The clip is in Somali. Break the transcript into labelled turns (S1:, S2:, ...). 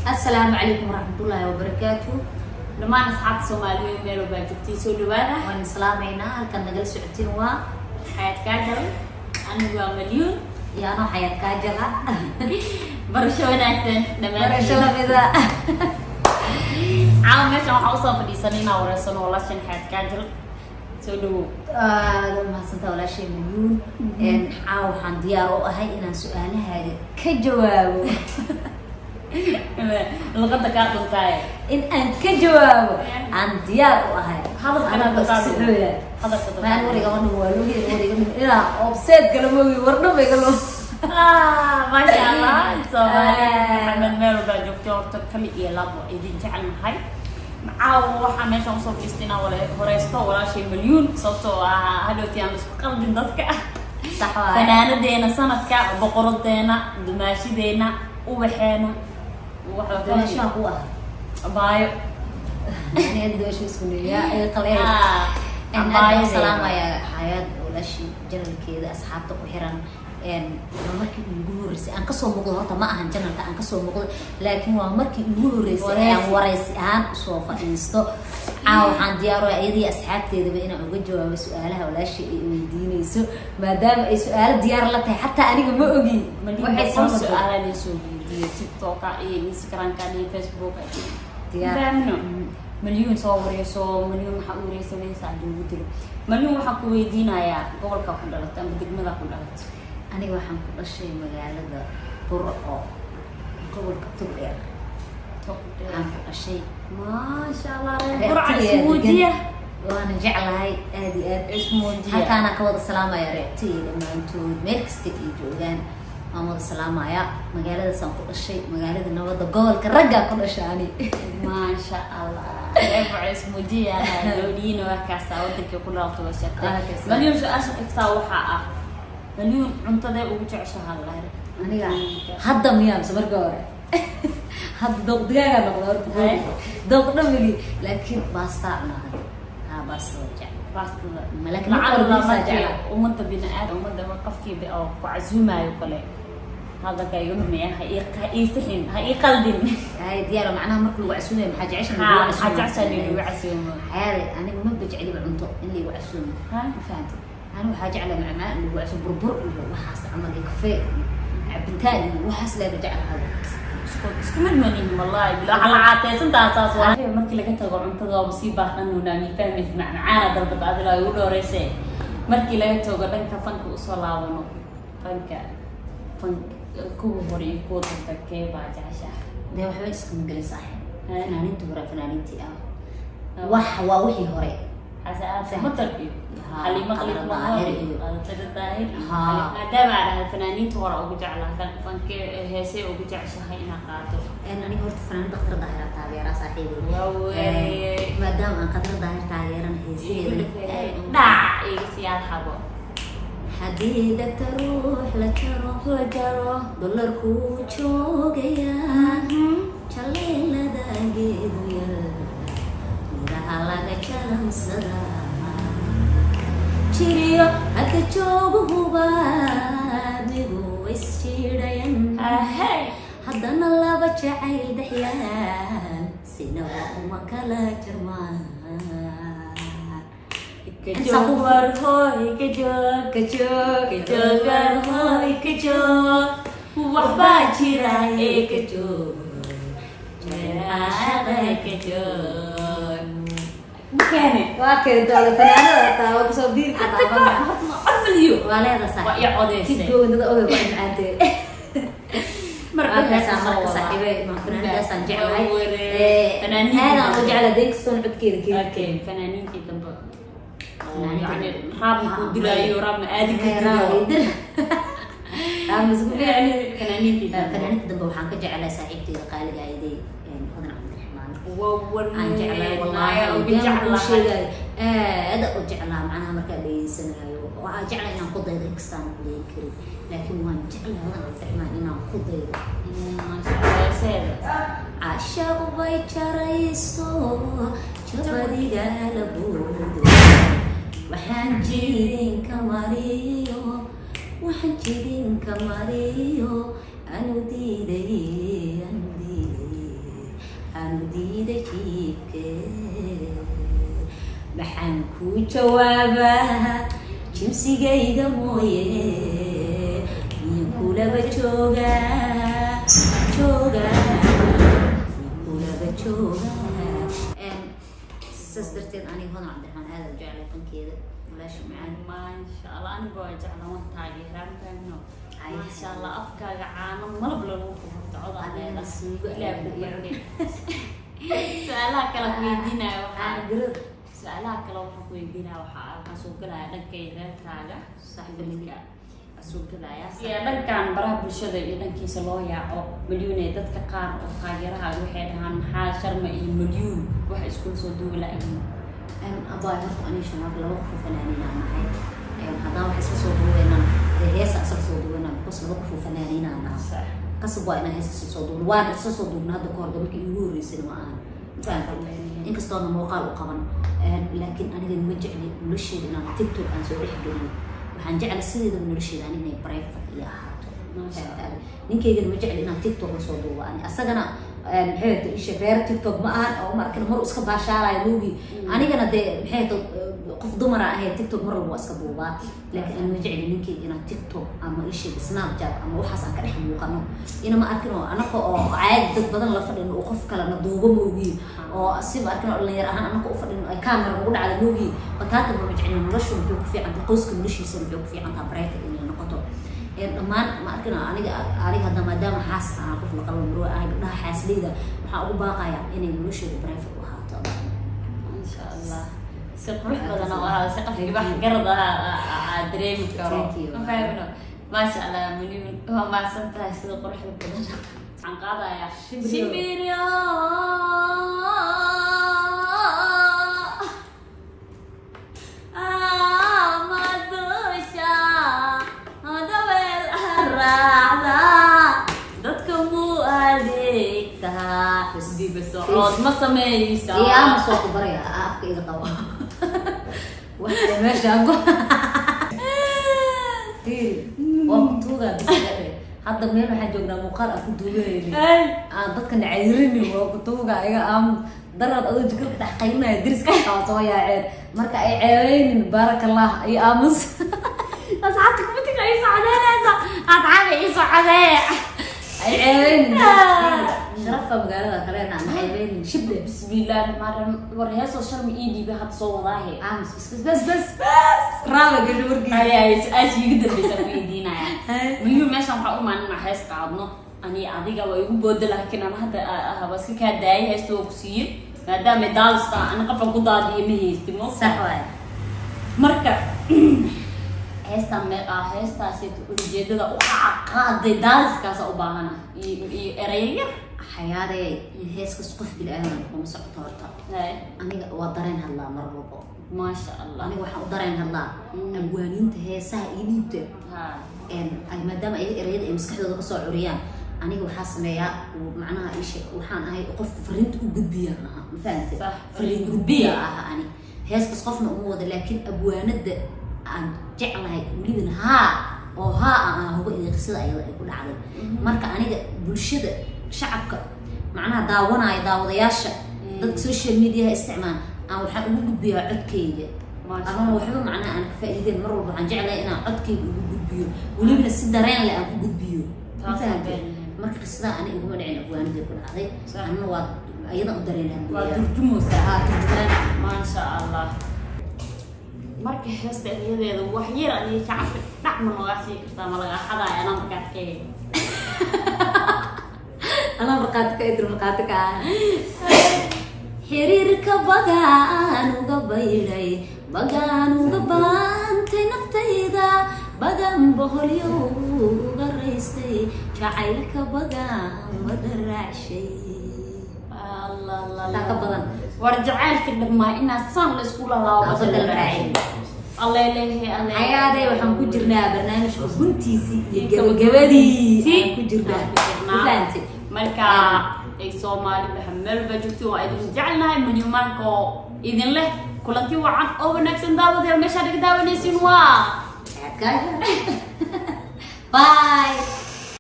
S1: السلام عليكم ورحمة الله وبركاته.
S2: لما أصحاب الصوماليين ميلو باجبتي سولو بانا
S1: وين سلامينا هل كان نجلس عتين
S2: حياة كاجل أنا هو مليون
S1: يا أنا حياة كاجلة
S2: برشونا أحسن
S1: برشلونة بذا
S2: عاو ماشي راح أوصل في سنين أو رسول والله عشان حياة كاجل سولو
S1: ما سنت ولا شيء مليون إن عاو حنديارو هاي إن سؤالها كجواب
S2: لقد كانت تاي
S1: إن أنت كجواب عن ديار وهاي
S2: هذا أنا
S1: بس
S2: هذا
S1: ما أنا وريك أنا وريك إلى أبسط كلامي ورنا بيقولوا
S2: ما شاء الله صومالي محمد ميلو باجبتي ورتكلي يلابو إذن جعل هاي عاو waxaa meesha u soo fiistina horeysto walaashay milyan sababtoo ah hadhooti aan isku qalbin dadka fanaanadeena sanadka boqoradeena dumaashideena ubaxeena waxa kale
S1: شو هو
S2: baayo
S1: أنا أدري وش اسمه يا قليل أنا سلام يا حياة ولا شيء جنر كذا أصحابك وحيران إن مركي يقولوا رئيس أنا كسر مقولة هذا ما أهان جنر أنا كسر مقولة لكن مركي يقولوا رئيس أنا ورئيس أهان صوفة إنستو عاو عندي أروح أيدي أصحاب كذا بينا أقول جواب سؤالها ولا شيء يديني سو ما دام سؤال ديار لك حتى أنا ما أجي
S2: وحيد سؤال اللي سوي دي تيك توك أي إنستغرام كان فيسبوك فهمنا مليون صور يسوع مليون حقوري سوي سعدو ودلو مليون حقو يدينا يا قبل كفن دلت أنا بدك ماذا كل دلت
S1: أنا waxaan ku dhashay magaalada Burco gobolka Togdheer aan ku dhashay
S2: ما شاء الله برعة اسمودية
S1: وأنا جعلها هذه
S2: اسمودية
S1: حتى أنا كود السلامة يا ريتي لما أنتوا ميركستي جوجان أمور السلامة يا مقالة سانكو الشيء مقالة النوضة قول كرجع كل شيء
S2: ما شاء الله برعة اسمودية دولين وكاسة ودك كل وقت وشتى مليون سؤال إكتاو حقه مليون عنتدى وبيجع شهر الله
S1: أنا هذا ميام سمر قارة هذا دوق دقيقة نقدر دوق نملي لكن باستعنا ها باسترجع
S2: ملك لعل الله ما جاء ومنت بنا آدم ومنت ما قفكي بأو كعزومة يقولي هذا كيوم مياه هاي سحين هاي قلبين
S1: هاي ديارة معناها مركل وعسومة محاجة عشان
S2: حاجة عشان اللي وعسومة
S1: هاي أنا ما بجعلي بالعنطق اللي وعسومة فهمت أنا وحاجة على معماء اللي وعسوم بربر اللي وحاس عمل كفاء عبتالي وحاس لا بجعل هذا
S2: اسكمل منهم والله بلا على عاتي سنت أساس واحد مركي لقيت القرآن تضاو مصيبة أنه نامي فهمت معانا ضربت هذا لا يقولوا ريسي مركي لقيت القرآن كفنك وصلا ونو فنك كوب هوري كود تكيب عجاشة
S1: ده وحبي اسكن قلي صح فنانين تهرى فنانين تي وح ووحي هوري
S2: حسأت مطرقي حلي مغلق
S1: ظاهر
S2: الظاهر ما دام على الفنانين تهرى وبجع لها فنك هسي وبجع شهينا قاتو
S1: أنا قلت فنان قطر ظاهرة تاغيرة صاحبي ما دام أن قطر ظاهر تاغيرة هسي
S2: دع سيال حبو
S1: حديدة تروح لجروح دولار كوچوغيا چليلا داغيدو يل ميراها laga jalamsada chiriyo hada joogo hubaadigu isjiidayan haddana laba jacayl dhaxyaan sinaba uma kala jarmaan
S2: kejogar hoy kejogar hoy kejog waxbaa jira kejog jaraada kejog بكاني
S1: واكل دولة فنانة تا وكسب دير كذا
S2: مليون
S1: ولا هذا صح
S2: يا عودي
S1: كيدو إنه ده أول بعد عادي
S2: مرة
S1: صاحبي ما فنان ده سنجع هاي
S2: فنانين
S1: أنا أرجع على دينك ستون عد كذا
S2: أوكي فنانين كذا يعني راب دلاي وراب آدي كذا
S1: راب مسكون
S2: يعني فنانين كذا
S1: فنانين كذا بوحان كجع على صاحبتي قال لي عيدي يعني هذا
S2: عن
S1: جعلها والله وجعلها شيء هذا وجعلها معناها مركز لي سنة وجعلها إن قضي ذيك ستان لي كري لكن وان جعلها هذا الفعمان إن قضي
S2: ما شاء الله سيد
S1: عشاق بيتشريستو شبدي قال بود وحنجيدين كماريو أنو ديدي jawaaba jimsigayga mooye iyo kulaba jooga kulaba jooga saas darteed aniga hodan cabdiraxmaan aad u jeclay fankeeda walaashi macaan
S2: maasha allah aniga waa jeclaan waan taageeraankaano maasha allah afkaaga caano malab lagu furto codaa leedahay ilaa su-aalaha kale weydiinaya su-aalaha kale waxaan ku weydiinaya waxaa soo galaya dhanka reerkaaga saxibaliga soo galaya dhankan baraha bulshada iyo dhankiisa loo yaaco milyuun ee dadka qaar oo taageerahaaga waxay dhahaan maxaa sharma iyo milyuun waxa iskula soo duubi la-yihiin
S1: abaa horta aniga shanaad laba qof fanaaniina nahay haddaan wax iska soo duubeynaa heesa iska soo duubeynaa because laba qof fanaaniina nahay kasab waa inaan heesa soo duubno waan iska soo duubna hadda ka hor markii igu horreysay ma aha inkastoona muuqaal u qaban laakiin aniga ma jecli nolosheeda inaan tiktok aan soo dhex geliyo waxaan jeclay sideedaba nolosheeda aniga inay private iyo ahaato ninkaygana ma jecli inaan tiktok la soo duubo ani asagana maxay isha reer tiktok ma ahan oo markana mar iska baashaalayo luugi anigana dee maxay qof dumara ahayd tiktok mar walba waa iska duubaa laakiin aan ma jecli ninkayga inaan tiktok ama isha snapchat ama waxaas aan ka dhex muuqano ina ma arkin oo anaka oo caadi dad badan la fadhino oo qof kale na duubo ma ogi oo si ma arkin oo dhalinyar ahaan anaka u fadhino ay camera ugu dhacda ma ogi bataata ma jecli noloshu wuxuu ku fiican tahay qoyska noloshiisa wuxuu ku fiican tahay private inay noqoto dhammaan ma arkin aniga hadda maadaama xaas aan qof la qabo marwa aan gabdhaha xaasleyda waxaan ugu baaqayaa inay noloshooda private u ahaato
S2: insha allah si qurux badan oo ah si qofkii wax garad ah dareemi karo fahmino maasha allah milyuun waa mahadsan tahay sida quruxda badan waxaan qaadayaa shimbiryo عود ما سميسا
S1: يا ما صوت بريا أبكي إذا قوا واحد ماشي أقول وقتوها بس hadda meel waxaan joognaa muuqaal aan ku duubanayay dadkan cayrini waqtooga ayaga aan darad adoo jikada dhex qaynaya diriska qawa soo yaaceen marka ay ceeyeen barakallah ay aamus asxaabta kumatiga ay socdeenaysa asxaabta ay socdeen ay ceeyeen sharafka magaalada kale aan ceeyeen shibde
S2: bismillaah maran war heeso sharmi iidi ba had soo wadaahe
S1: aamus bas raaba gadi warkiisa
S2: ay ashi gida bisa weydiinaya miyu meeshan waxa u maana hees qaadno ani adiga way ugu boodda laakiin aan hadda habaska ka daayay heesto ku siiyay maadaama daalsta aan qafan ku daadiyo ma heystimo
S1: sax waay
S2: marka heesta heestaasi ujeedada u qaaday daalskaas u baahana iyo erayga
S1: xayaadee heeska qof bil aadan kuma socoto horta aniga waa dareen hadlaa mar walba
S2: ما شاء الله
S1: أنا واحد أقدرين هلا أبوانين تهسه إيديته أي مادام أي رياض مسكحة ذا قصة عريان أنا جو حاسة يا ومعناها إيش وحان هاي قف فرنت وجدبية فهمت فرنت وجدبية أنا هيس بس قفنا أمور لكن أبواند عن جعلها وليبن ها أو ها هو إذا قصة أيضا يقول عادي مركا أنا بلشدة شعبك معناها داونا يداوضياش ضد سوشيال ميديا استعمال أنا وحنا نقول بيا عدكية أنا وحنا معنا أنا كفائدة مرة عن جعله أنا عدكية نقول بيو وليبنا السدرين اللي أقول بيو مثلا مركز الصداع أنا يقوم العين أبوان ذي كل هذا أنا واد أيضا قدرين
S2: وترجموا ساعات ما شاء الله مركز هست هذا وحير أني شعب نعمل واسي كرتام الله حدا أنا مكاتكي
S1: أنا مكاتك إدر مكاتك xiriirka bagaan uga bayray bagaan uga baantay naftayda bagaan boholyo uga raystay jacaylka bagaan madaracshay
S2: الله badan war jacaylka dhamaa inaa saan la isku laabo
S1: badal raacay
S2: الله إلهي الله
S1: حياتي وحن كجرنا برنامج كنتيسي جبادي كجرنا فهمتي
S2: مركا ay Soomaali maxamed bajugto waa idin jecelnahay milyoonka idin leh kulantii wacan oo wanaagsan daawada meesha dhiga daawanaysiin waa
S1: bye